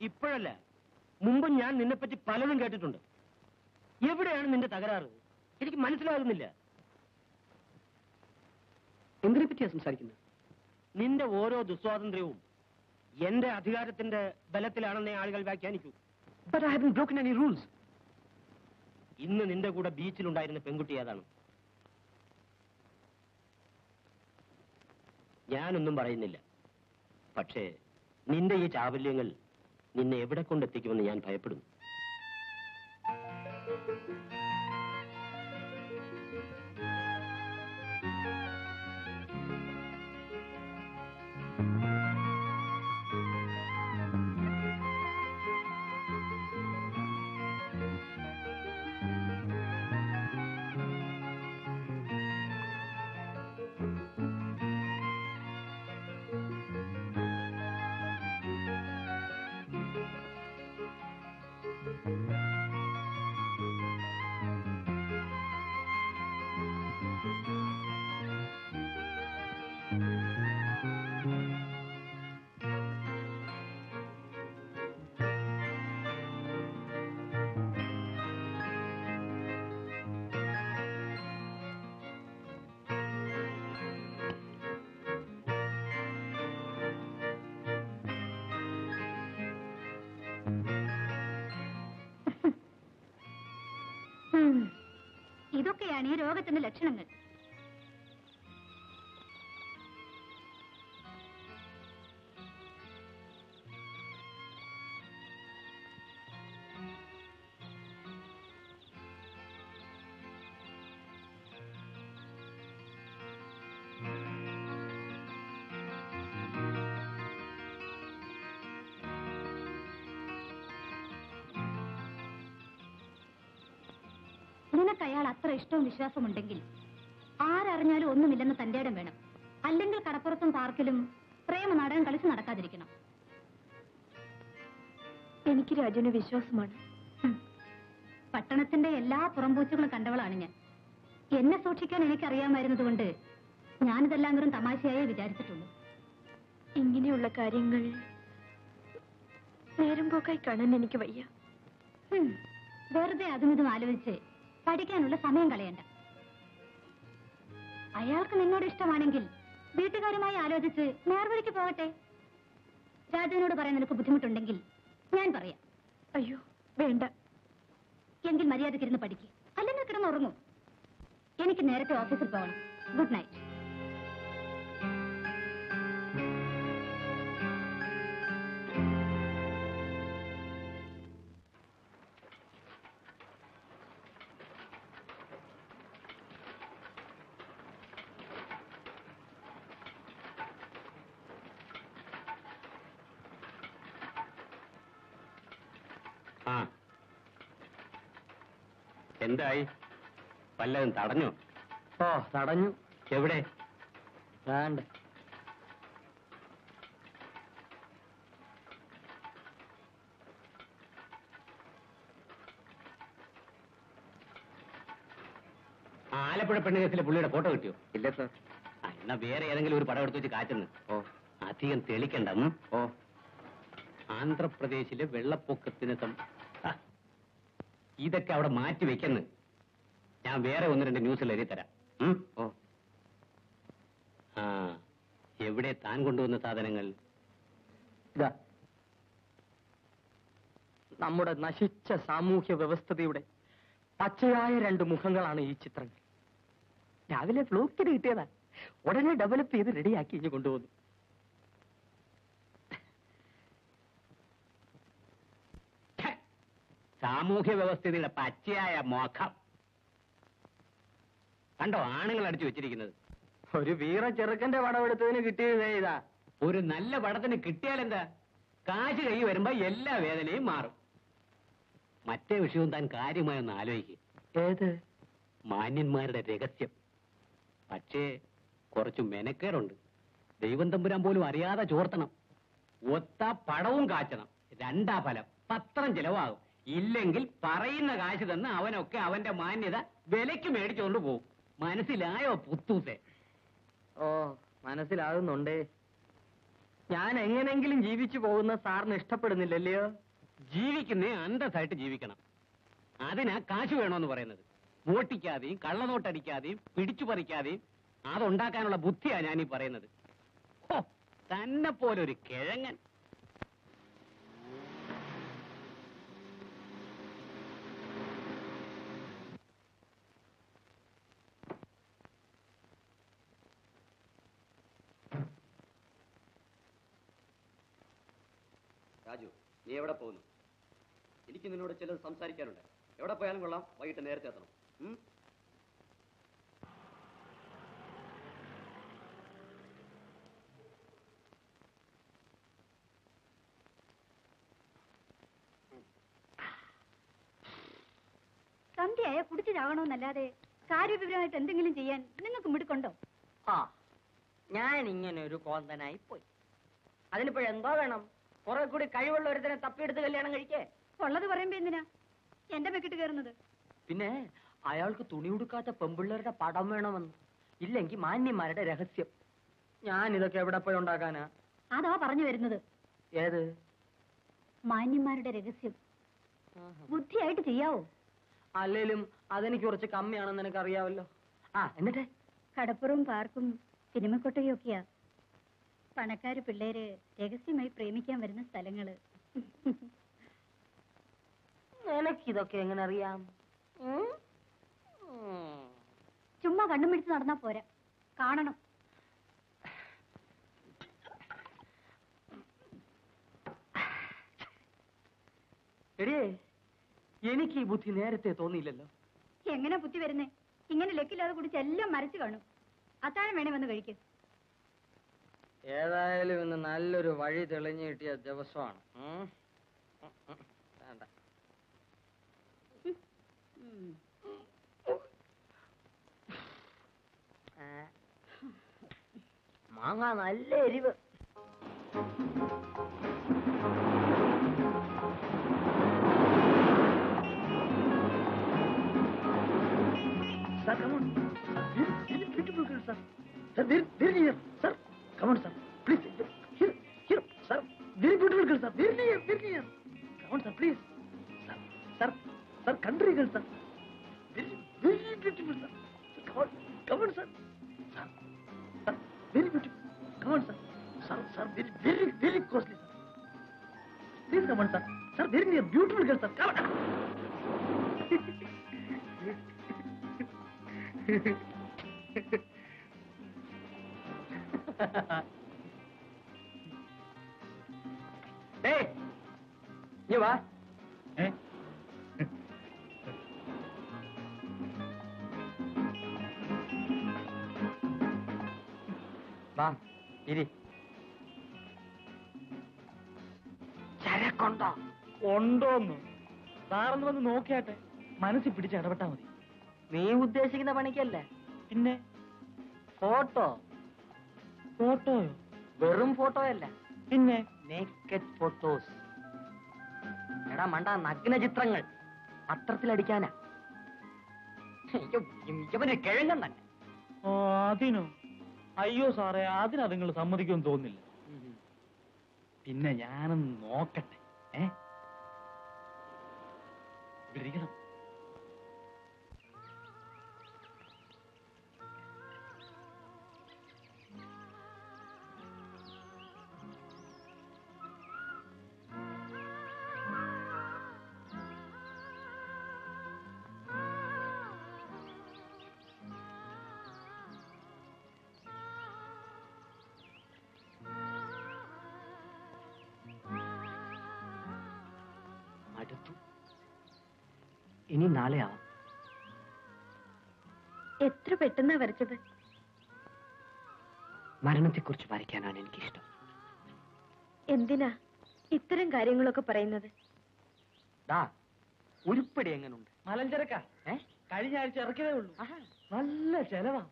ഇപ്പോഴല്ല, മുമ്പും ഞാൻ നിന്നെപ്പറ്റി പലതും കേട്ടിട്ടുണ്ട്. എവിടെയാണ് നിന്റെ തകരാറ്? എനിക്ക് മനസ്സിലാകുന്നില്ല. എന്തിനെ പറ്റിയാ സംസാരിക്കുന്നത്? നിന്റെ ഓരോ ദുസ്വാതന്ത്ര്യവും എന്റെ അധികാരത്തിന്റെ ബലത്തിലാണെന്നേ ആളുകൾ വ്യാഖ്യാനിക്കൂ. But I haven't broken any rules. ഇന്ന് നിന്റെ കൂടെ ബീച്ചിലുണ്ടായിരുന്ന പെൺകുട്ടി ഏതാണ്? ഞാനൊന്നും പറയുന്നില്ല. പക്ഷേ നിന്റെ ഈ ചാവല്യങ്ങൾ നിന്നെ എവിടെ കൊണ്ടെത്തിക്കുമെന്ന് ഞാൻ ഭയപ്പെടുന്നു. ഇതൊക്കെയാണ് ഈ രോഗത്തിന്റെ ലക്ഷണങ്ങൾ. നിനക്ക് അയാൾ അത്ര ഇഷ്ടവും വിശ്വാസമുണ്ടെങ്കിൽ ആരറിഞ്ഞാലും ഒന്നുമില്ലെന്ന് തന്റെ ഇടം വേണം. അല്ലെങ്കിൽ കടപ്പുറത്തും പാർക്കിലും പ്രേമ നാടകം കളിച്ച് നടക്കാതിരിക്കണം. എനിക്ക് രാജുവിന് വിശ്വാസമാണ്. പട്ടണത്തിന്റെ എല്ലാ പുറംപൂച്ചകളും കണ്ടവളാണ് ഞാൻ. എന്നെ സൂക്ഷിക്കാൻ എനിക്കറിയാമായിരുന്നതുകൊണ്ട് ഞാനിതെല്ലാം വെറും തമാശയായേ വിചാരിച്ചിട്ടുള്ളൂ. ഇങ്ങനെയുള്ള കാര്യങ്ങൾ നേരം പോക്കായി കാണാൻ എനിക്ക് വയ്യ. വെറുതെ അതും ഇതും ആലോചിച്ച് പഠിക്കാനുള്ള സമയം കളയണ്ട. അയാൾക്ക് നിന്നോട് ഇഷ്ടമാണെങ്കിൽ വീട്ടുകാരുമായി ആലോചിച്ച് നേർവഴിക്ക് പോകട്ടെ. രാജുവിനോട് പറയാൻ നിനക്ക് ബുദ്ധിമുട്ടുണ്ടെങ്കിൽ ഞാൻ പറയാം. അയ്യോ വേണ്ട. എങ്കിൽ മര്യാദക്കിരുന്ന് പഠിക്കുക, അല്ലെങ്കിൽ കിടന്നുറങ്ങും. എനിക്ക് നേരത്തെ ഓഫീസിൽ പോകണം. Good night. എന്തായി? വല്ലതും തടഞ്ഞോ? ഓ തടഞ്ഞു. എവിടെ? വേണ്ട. ആലപ്പുഴ പെണ്ണ് കേസിലെ പുള്ളിയുടെ ഫോട്ടോ കിട്ടിയോ? ഇല്ല സാർ. എന്നാ വേറെ ഏതെങ്കിലും ഒരു പടം എടുത്ത് വെച്ച് കാറ്റുന്നു. ഓ അധികം തെളിക്കണ്ട. ഓ ആന്ധ്രാപ്രദേശിലെ വെള്ളപ്പൊക്കത്തിന് ഇതൊക്കെ അവിടെ മാറ്റി വെക്കുന്നു. ഞാൻ വേറെ ഒന്ന് രണ്ട് ന്യൂസിൽ എഴുതി തരാം. ഓ ആ എവിടെ താൻ കൊണ്ടുവന്ന സാധനങ്ങൾ? ഇതാ നമ്മുടെ നശിച്ച സാമൂഹ്യ വ്യവസ്ഥതയുടെ പച്ചയായ രണ്ട് മുഖങ്ങളാണ് ഈ ചിത്രങ്ങൾ. രാവിലെ ഫ്ലോക്കിന് കിട്ടിയതാ. ഉടനെ ഡെവലപ്പ് ചെയ്ത് റെഡിയാക്കി ഇനി കൊണ്ടുപോകുന്നു. സാമൂഹ്യ വ്യവസ്ഥയുടെ പച്ചയായ മുഖം കണ്ടോ? ആണുങ്ങൾ അടിച്ചു വെച്ചിരിക്കുന്നത്. ഒരു വീറ ചെറുക്കന്റെ പടമെടുത്തതിന് കിട്ടിയതേ ഇതാ. ഒരു നല്ല പടത്തിന് കിട്ടിയാലെന്താ? കാശ് കൈ വരുമ്പോ എല്ലാ വേദനയും മാറും. മറ്റേ വിഷയവും താൻ കാര്യമായൊന്ന് ആലോചിക്കുക. ഏത്? മാന്യന്മാരുടെ രഹസ്യം. പക്ഷേ കുറച്ചു മെനക്കേടുണ്ട്. ദൈവം തമ്പുരാൻ പോലും അറിയാതെ ചോർത്തണം. ഒത്ത പടവും കാച്ചണം. രണ്ടാ ഫലം. പത്രം ചെലവാകും. ഇല്ലെങ്കിൽ പറയുന്ന കാശ് തന്ന് അവനൊക്കെ അവന്റെ മാന്യത വിലയ്ക്ക് മേടിച്ചുകൊണ്ട് പോകും. മനസ്സിലായോ പുത്തൂസെ? ഓ മനസ്സിലാകുന്നുണ്ടേ. ഞാൻ എങ്ങനെങ്കിലും ജീവിച്ചു പോകുന്ന സാറിന് ഇഷ്ടപ്പെടുന്നില്ലല്ലയോ? ജീവിക്കുന്നേ അന്തസ്സായിട്ട് ജീവിക്കണം. അതിനാ കാശ് വേണമെന്ന് പറയുന്നത്. മോട്ടിക്കാതെയും കള്ളനോട്ടടിക്കാതെയും പിടിച്ചു പറിക്കാതെയും അതുണ്ടാക്കാനുള്ള ബുദ്ധിയാ ഞാനീ പറയുന്നത്. ഹോ, തന്നെ പോലൊരു കിഴങ്ങൻ. രാജു, നീ എവിടെ പോകുന്നു? എനിക്ക് നിന്നോട് ചിലത് സംസാരിക്കാനുണ്ട്. എവിടെ പോയാലും കൊള്ളാം, വൈകിട്ട് നേരത്തെ എത്തണം. സന്ധ്യയായ കുടിച്ചു ചാകണമെന്നല്ലാതെ കാര്യവിവരമായിട്ട് എന്തെങ്കിലും ചെയ്യാൻ നിങ്ങൾക്ക് മിടുക്കുണ്ടോ? ആ, ഞാൻ ഇങ്ങനെ ഒരു കോന്തനായി പോയി. അതിനിപ്പോഴെന്തോ വേണം? കുറെ കൂടി കഴിവുള്ള ഒരുത്തനെ തപ്പിയെടുത്ത് കല്യാണം കഴിക്കേ? ഉള്ളത് പറയുമ്പോ എന്തിനാ എന്റെ മെക്കിട്ട് കയറുന്നത്? പിന്നെ അയാൾക്ക് തുണി ഉടുക്കാത്ത പെമ്പിള്ളേരുടെ പടം വേണമെന്ന്, ഇല്ലെങ്കിൽ മാന്യന്മാരുടെ രഹസ്യം. ഞാൻ ഇതൊക്കെ എവിടെ പോയി ഉണ്ടാക്കാനാ? അതാ പറഞ്ഞു വരുന്നത്. ഏത് മാന്യന്മാരുടെ രഹസ്യം ബുദ്ധിയായിട്ട് ചെയ്യാവോ? അല്ലേലും അതെനിക്ക് കുറച്ച് കമ്മിയാണെന്ന് എനിക്ക് അറിയാവല്ലോ. ആ, എന്നിട്ട് കടപ്പുറവും പാർക്കും സിനിമക്കൊട്ടയും ഒക്കെയാ പണക്കാര് പിള്ളേര് രഹസ്യമായി പ്രേമിക്കാൻ വരുന്ന സ്ഥലങ്ങള്. എനിക്കിതൊക്കെ എങ്ങനെ അറിയാം? ചുമ്മാ കണ്ണും പിടിച്ച് നടന്നാ പോരാ, കാണണം. എടിയേ, എനിക്ക് ഈ ബുദ്ധി നേരത്തെ തോന്നിയില്ലല്ലോ. എങ്ങനെ ബുദ്ധി വരുന്നേ? ഇങ്ങനെ ലക്കില്ലാതെ കുടിച്ച് എല്ലാം മരച്ചു കാണും. അത്താഴം വേണേ വന്ന് കഴിക്കും. ഏതായാലും ഇന്ന് നല്ലൊരു വഴി തെളിഞ്ഞു കിട്ടിയ ദിവസമാണ്. വേണ്ട. മാങ്ങ നല്ല എരിവ്. Sir, come on. Very beautiful girl, sir. Sir, very near. Sir, come on, sir. Please, here, sir. Very beautiful girl, sir. Very near. Come on, sir, please. Sir, country girl, sir. Very beautiful, sir. Come on, sir. Sir, very beautiful. Come on, sir. Sir, very costly, sir. Please come on, sir. Sir, very near. Beautiful girl, sir. Come on. Hey, you what? വാ, ഇരി. ചരക്കുണ്ടോ? ഉണ്ടോന്ന് സാറൊന്ന് വന്ന് നോക്കിയാട്ടെ, മനസ്സിൽ പിടിച്ച് ഇടപെട്ടാ മതി. നീ ഉദ്ദേശിക്കുന്ന പണിക്കല്ലേ? പിന്നെ ഫോട്ടോയോ? വെറും ഫോട്ടോയല്ല, പിന്നെ നേക്കഡ് ഫോട്ടോസ്. എടാ മണ്ട, നഗ്ന ചിത്രങ്ങൾ പത്രത്തിലടിക്കാനാ. ഇവന് കിഴങ്ങൻ തന്നെ. അതിനോ? അയ്യോ സാറേ, അതിനാ നിങ്ങൾ സമ്മതിക്കുമെന്ന് തോന്നുന്നില്ല. പിന്നെ ഞാനൊന്ന് നോക്കട്ടെ. വിരിക്കണം. അടുത്തു. ഇനി നാളെ ആവാം. എത്ര പെട്ടെന്നാ വരച്ചത്. മരണത്തെക്കുറിച്ച് വരയ്ക്കാനാണ് എനിക്കിഷ്ടം. എന്തിനാ ഇത്തരം കാര്യങ്ങളൊക്കെ പറയുന്നത്? ഉരുപ്പടി എങ്ങനുണ്ട്? മലഞ്ചരക്ക കഴിഞ്ഞ ആഴ്ച ഇറക്കിയതേ ഉള്ളൂ. നല്ല ചെലവാ.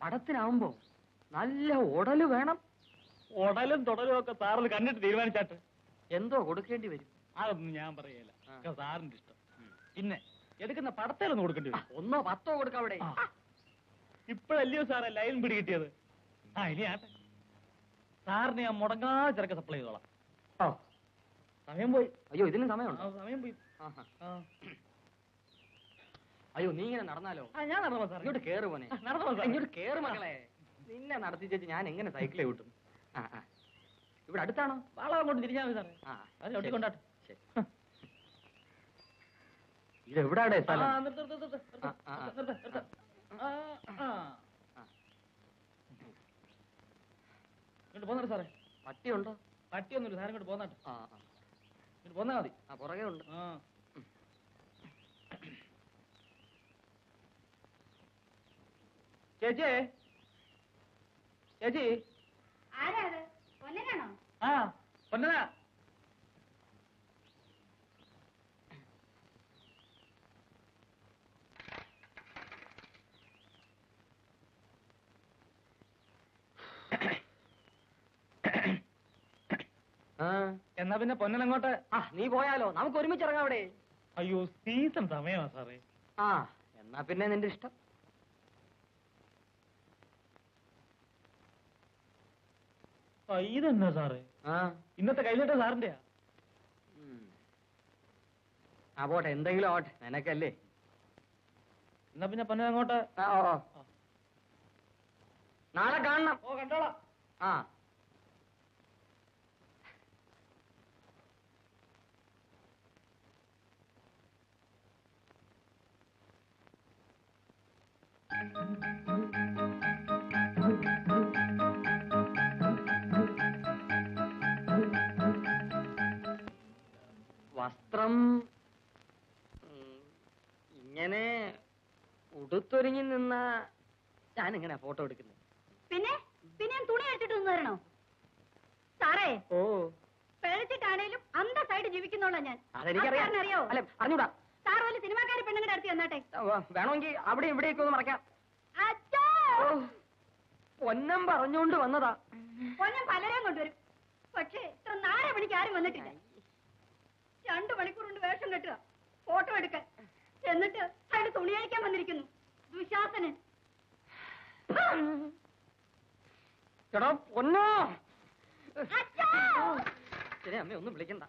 പടത്തിനാവുമ്പോ നല്ല ഉടല് വേണം. ഉടലും തുടലും ഒക്കെ സാറിന് കണ്ടിട്ട് തീരുമാനിച്ചാട്ട്. എന്തോ കൊടുക്കേണ്ടി വരും. അതൊന്നും ഞാൻ പറയല, സാറിന്റെ ഇഷ്ടം. പിന്നെ എടുക്കുന്ന പടത്തേലൊന്നും കൊടുക്കേണ്ടി വരും. 1 10 കൊടുക്കാം അവിടെ. ഇപ്പഴല്ലയോ സാറേ ലൈൻ പിടി കിട്ടിയത്. ഇനി ആട്ടെ. സാറിന് ഞാൻ മുടങ്ങാതെ ചരക്ക് സപ്ലൈ ചെയ്തോളാം. ഓ സമയം പോയി. അയ്യോ ഇതിനും സമയമുണ്ടോ? സമയം പോയി. ആഹാ. ആ. അയ്യോ നീ ഇങ്ങനെ നടന്നാലോ? ഞാൻ നടന്നോ സാർ? ഇങ്ങോട്ട് കേറ് പോനെ. നടന്നോ സാർ? ഇങ്ങോട്ട് കേറ് മകളെ. നിന്നെ നടത്തിച്ചു ഞാൻ എങ്ങനെ സൈക്കിളെ കിട്ടും? ആ ആ ഇവിടെ അടുത്താണോ? വളം അങ്ങോട്ട് തിരിഞ്ഞാൽ മതി സാറേ. ആ അത് ചവിട്ടി കൊണ്ടാട്ടെ. ശരി. ഇത് എവിടാടെ ആ, സ്ഥലം? നിർത്ത്, നിർത്ത്, നിർത്ത്, നിർത്ത്, ആ, ആ, ആ. നിർത്ത്, നിർത്ത്. ആ, ആ. ഇങ്ങോട്ട് പോന്നോ സാറേ? പട്ടിയുണ്ടോ? പട്ടിയൊന്നുമില്ല സാർ, ഇങ്ങോട്ട് പോന്നാട്ടെ. ആ ആ ഇങ്ങോട്ട് പോന്നാ മതി. ആ പുറകെ ഉണ്ട്. ആ. ചേച്ചി, ചേച്ചി. ആരാ അത്? പൊന്നനാണോ? ആ പൊന്നനാ. ആ എന്നാ പിന്നെ പൊന്നൻ അങ്ങോട്ട്. ആ നീ പോയാലോ? നമുക്ക് ഒരുമിച്ച് ഇറങ്ങാം അവിടെ. അയ്യോ സീസൺ സമയമാ സാറേ. ആ എന്നാ പിന്നെ നിന്റെ ഇഷ്ടം. ഇതെന്നാ സാറേ? ആ ഇന്നത്തെ കൈലട്ട സാറിന്റെയാ? ആ പോട്ടെ, എന്തെങ്കിലും ആവട്ടെ, നിനക്കല്ലേ. എന്നാ പിന്നെ പൊന്നൻ അങ്ങോട്ട്. ആ ഓ ഓ. നാളെ കാണണം. ഓ കണ്ടോളാം. ആ വസ്ത്രം ഇങ്ങനെ ഉടുത്തൊരുങ്ങി നിന്ന ഞാനിങ്ങനെ ഫോട്ടോ എടുക്കുന്നത്. പിന്നെ പിന്നെ ഞാൻ തുണി അടിച്ചിട്ട് ഒന്ന് തരണോ സാറേ? ഓ പിഴച്ചിട്ടാണേലും അന്തസ്സായിട്ട് ജീവിക്കുന്നോളാം ഞാൻ. അതെനിക്കറിയാം. അറിയോ? അല്ല അറിഞ്ഞൂടാ. സാർ വല്ല സിനിമാക്കാരി പെണ്ണുങ്ങളുടെ അടുത്ത് വന്നാട്ടെ. വേണമെങ്കിൽ അവിടെ ഇവിടെയൊക്കെ ഒന്ന് മറക്കാം. അച്ഛോ! ഓ, പൊന്നം പറഞ്ഞുകൊണ്ട് വന്നതാ. പൊന്നും പലരെയും കൊണ്ടുവരും, പക്ഷേ ഇത്ര 4 മണിക്ക് ആരും വന്നിട്ടില്ല. 2 മണിക്കൂർ കൊണ്ട് വേഷം കെട്ടുക, ഫോട്ടോ എടുക്കാൻ, എന്നിട്ട് അയാൾ തുണി അഴിക്കാൻ വന്നിരിക്കുന്നു. ദുശാസനൻ. ചേട്ടാ പൊന്നോ. അച്ഛോ! ശരി അമ്മ ഒന്നും വിളിക്കണ്ട.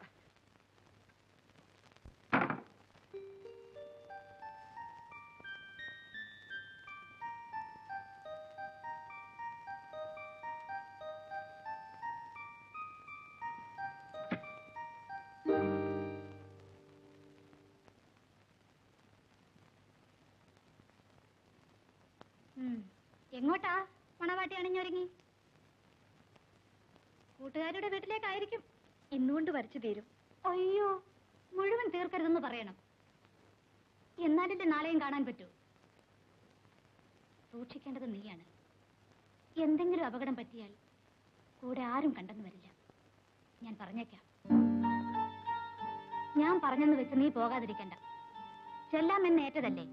എങ്ങോട്ടാ മണവാട്ടി അണിഞ്ഞൊരുങ്ങി? കൂട്ടുകാരുടെ വീട്ടിലേക്കായിരിക്കും. ഇന്നുകൊണ്ട് വരച്ചു തീരും. അയ്യോ, മുഴുവൻ തീർക്കരുതെന്ന് പറയണം. എന്നാലിന്റെ നാളെയും കാണാൻ പറ്റൂ. സൂക്ഷിക്കേണ്ടത് നീയാണ്. എന്തെങ്കിലും അപകടം പറ്റിയാൽ കൂടെ ആരും കണ്ടെന്ന് വരില്ല. ഞാൻ പറഞ്ഞേക്കാം. ഞാൻ പറഞ്ഞെന്ന് വെച്ച് നീ പോകാതിരിക്കണ്ട. ചെല്ലാമെന്ന് ഏറ്റതല്ലേ?